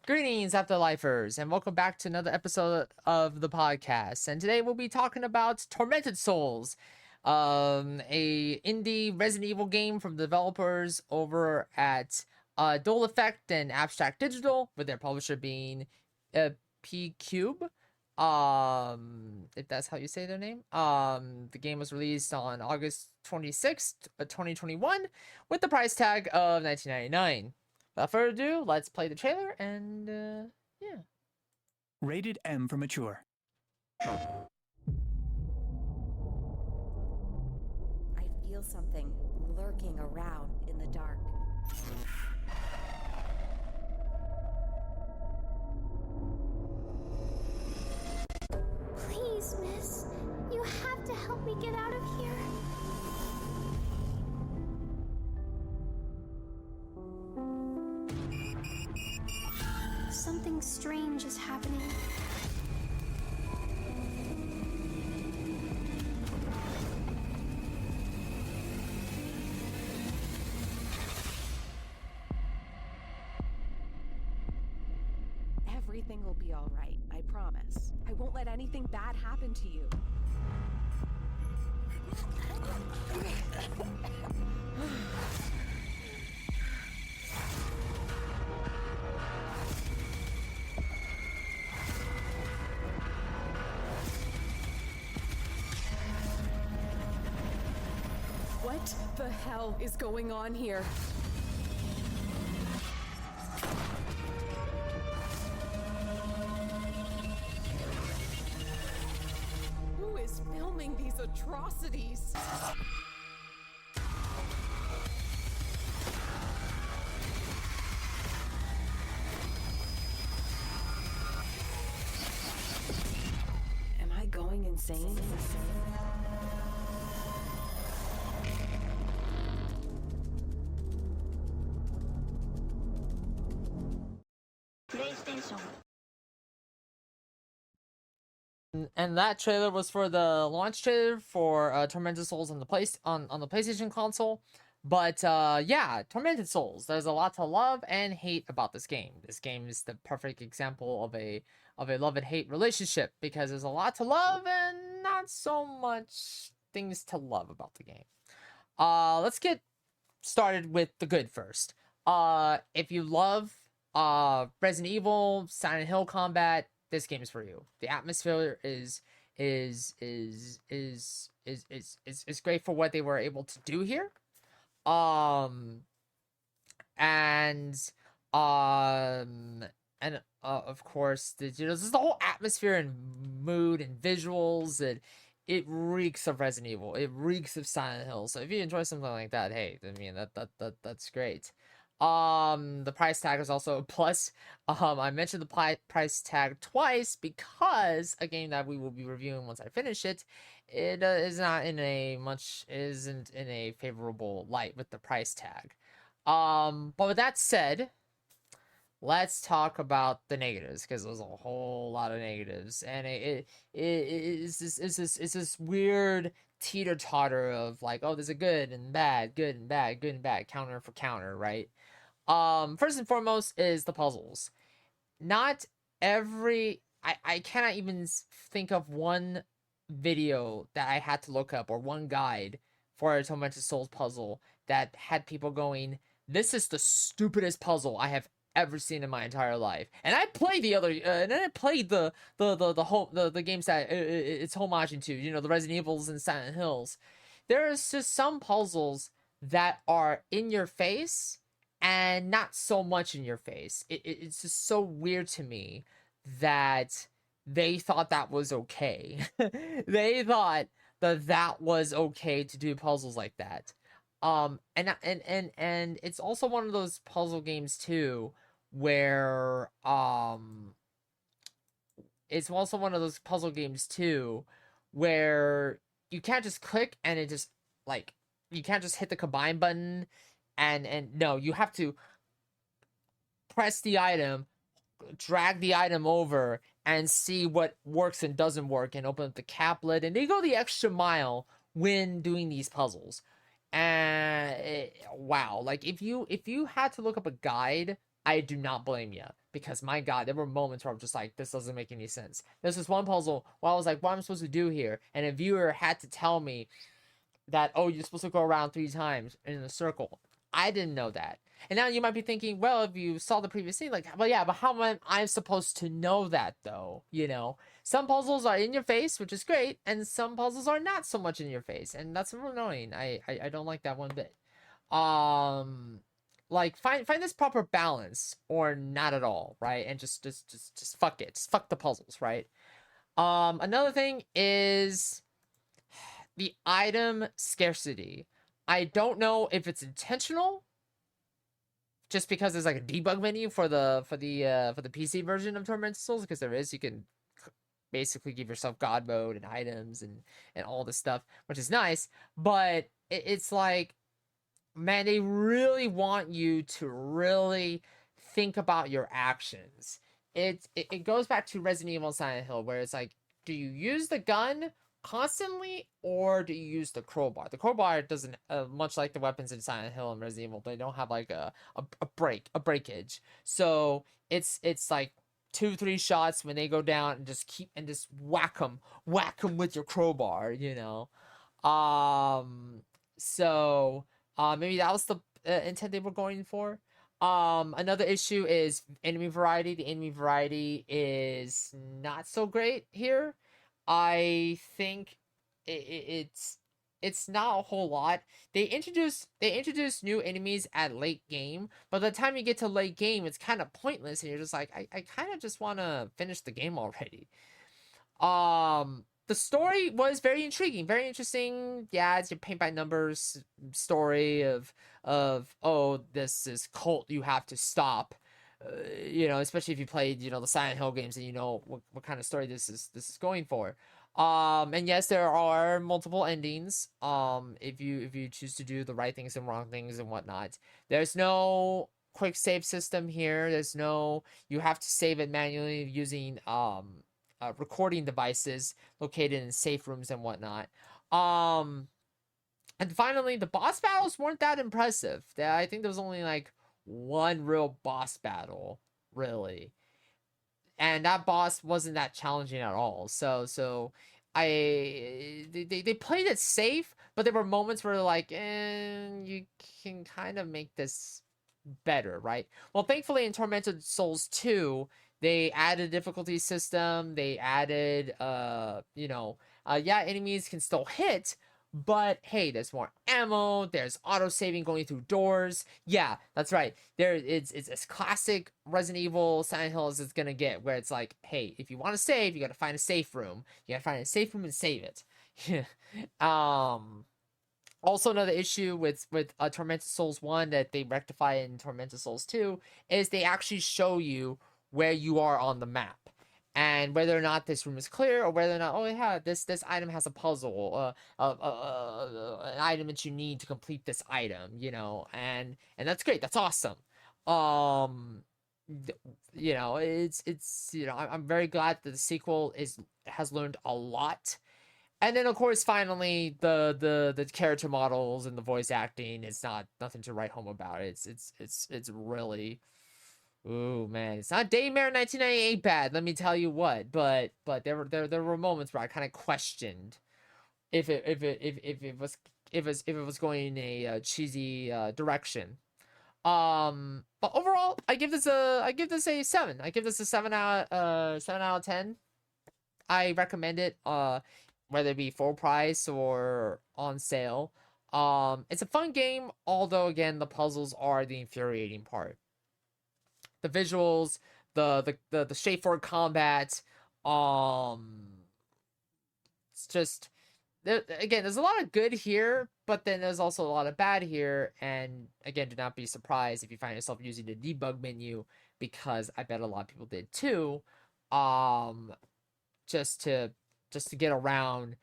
Greetings, Afterlifers, and welcome back to another episode of the podcast. And today we'll be talking about Tormented Souls, a indie Resident Evil game from the developers over at Dual Effect and Abstract Digital, with their publisher being P Cube. If that's how you say their name. The game was released on August 26th, 2021, with the price tag of $19.99. Without further ado, let's play the trailer and, yeah. Rated M for mature. I feel something lurking around in the dark. Please, miss, you have to help me get out of here. Something strange is happening. Everything will be all right, I promise. I won't let anything bad happen to you. What the hell is going on here? Who is filming these atrocities? Am I going insane? And that trailer was for the launch trailer for Tormented Souls on the PlayStation console. But yeah, Tormented Souls. There's a lot to love and hate about this game. This game is the perfect example of a love and hate relationship, because there's a lot to love and not so much things to love about the game. Let's get started with the good first. If you love Resident Evil, Silent Hill combat, this game is for you. The atmosphere is great for what they were able to do here. Of course, there's the whole atmosphere and mood and visuals, and it reeks of Resident Evil. It reeks of Silent Hill. So if you enjoy something like that, hey, I mean that's great. The price tag is also a plus. I mentioned the price tag twice because a game that we will be reviewing once I finish it, it isn't in a favorable light with the price tag. But with that said, let's talk about the negatives, because there's a whole lot of negatives, and it's this weird teeter-totter of like, oh, there's a good and bad, counter for counter, right? First and foremost is the puzzles. Not every... I cannot even think of one video that I had to look up, or one guide for a Tormented Souls puzzle that had people going, this is the stupidest puzzle I have ever seen in my entire life. And I played the other, and then I played the games that it's homaging to, you know, the Resident Evils and Silent Hills. There's just some puzzles that are in your face and not so much in your face. It's just so weird to me that they thought that was okay. They thought that was okay to do puzzles like that. And it's also one of those puzzle games too, where it's also one of those puzzle games too where you can't just click and it just, like, you can't just hit the combine button and no, you have to press the item, drag the item over, and see what works and doesn't work, and open up the caplet, and they go the extra mile when doing these puzzles. And wow, like if you had to look up a guide, I do not blame you. because my god, there were moments where I'm just like, this doesn't make any sense. There's this one puzzle where I was like, what am I supposed to do here? And a viewer had to tell me that, oh, you're supposed to go around 3 times in a circle. I didn't know that. And now you might be thinking, well, if you saw the previous scene, like, well, yeah, but how am I supposed to know that, though? You know, some puzzles are in your face, which is great, and some puzzles are not so much in your face, and that's annoying. I don't like that one bit. Like, find this proper balance, or not at all, right? And just fuck it. Just fuck the puzzles, right? Another thing is the item scarcity. I don't know if it's intentional, just because there's like a debug menu for the PC version of Tormented Souls, because there is. You can basically give yourself God mode and items and all this stuff, which is nice. But it's like, man, they really want you to really think about your actions. It goes back to Resident Evil and Silent Hill, where it's like, do you use the gun constantly, or do you use the crowbar? The crowbar doesn't, much like the weapons in Silent Hill and Resident Evil, they don't have like a breakage. So it's like 2-3 shots when they go down, and just whack them with your crowbar, you know. So maybe that was the intent they were going for. Another issue is enemy variety. The enemy variety is not so great here. I think it's not a whole lot. They introduce new enemies at late game, but by the time you get to late game, it's kind of pointless, and you're just like, I kind of just want to finish the game already. The story was very intriguing, very interesting. Yeah, it's your paint by numbers story of oh, this is cult you have to stop. You know, especially if you played, you know, the Silent Hill games, and you know what kind of story this is going for. And yes, there are multiple endings. If you choose to do the right things and wrong things and whatnot. There's no quick save system here. There's no, you have to save it manually using recording devices located in safe rooms and whatnot. And finally, the boss battles weren't that impressive. I think there was only like one real boss battle, really, and that boss wasn't that challenging at all. So they played it safe, but there were moments where like, you can kind of make this better, right? Well, thankfully in Tormented Souls 2, they added a difficulty system. They added yeah, enemies can still hit, but hey, there's more ammo, there's auto-saving going through doors. Yeah, that's right. It's as classic Resident Evil Silent Hill as it's gonna get, where it's like, hey, if you want to save, you gotta find a safe room. You gotta find a safe room and save it. Also, another issue with Tormented Souls 1 that they rectify in Tormented Souls 2 is they actually show you where you are on the map. And whether or not this room is clear, or whether or not, oh yeah, this item has a puzzle, an item that you need to complete this item, you know, and that's great, that's awesome. You know, it's you know, I'm very glad that the sequel has learned a lot. And then of course, finally, the character models and the voice acting is nothing to write home about. It's really. Ooh man, it's not Daymare 1998 bad, let me tell you what. But there were moments where I kind of questioned if it was going in a cheesy direction. But overall, I give this a 7. I give this a 7 out of 10. I recommend it, whether it be full price or on sale. It's a fun game, although again the puzzles are the infuriating part. The visuals, the straightforward combat, it's just, again, there's a lot of good here, but then there's also a lot of bad here. And again, do not be surprised if you find yourself using the debug menu, because I bet a lot of people did too, just to get around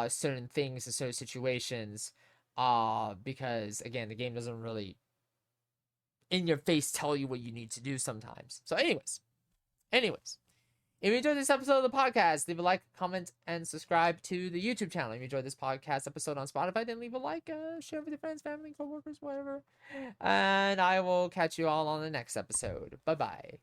certain things and certain situations, because again, the game doesn't really in your face tell you what you need to do sometimes. So anyways, if you enjoyed this episode of the podcast, leave a like, comment, and subscribe to the YouTube channel. If you enjoyed this podcast episode on Spotify, then leave a like, share with your friends, family, coworkers, whatever. And I will catch you all on the next episode. Bye-bye.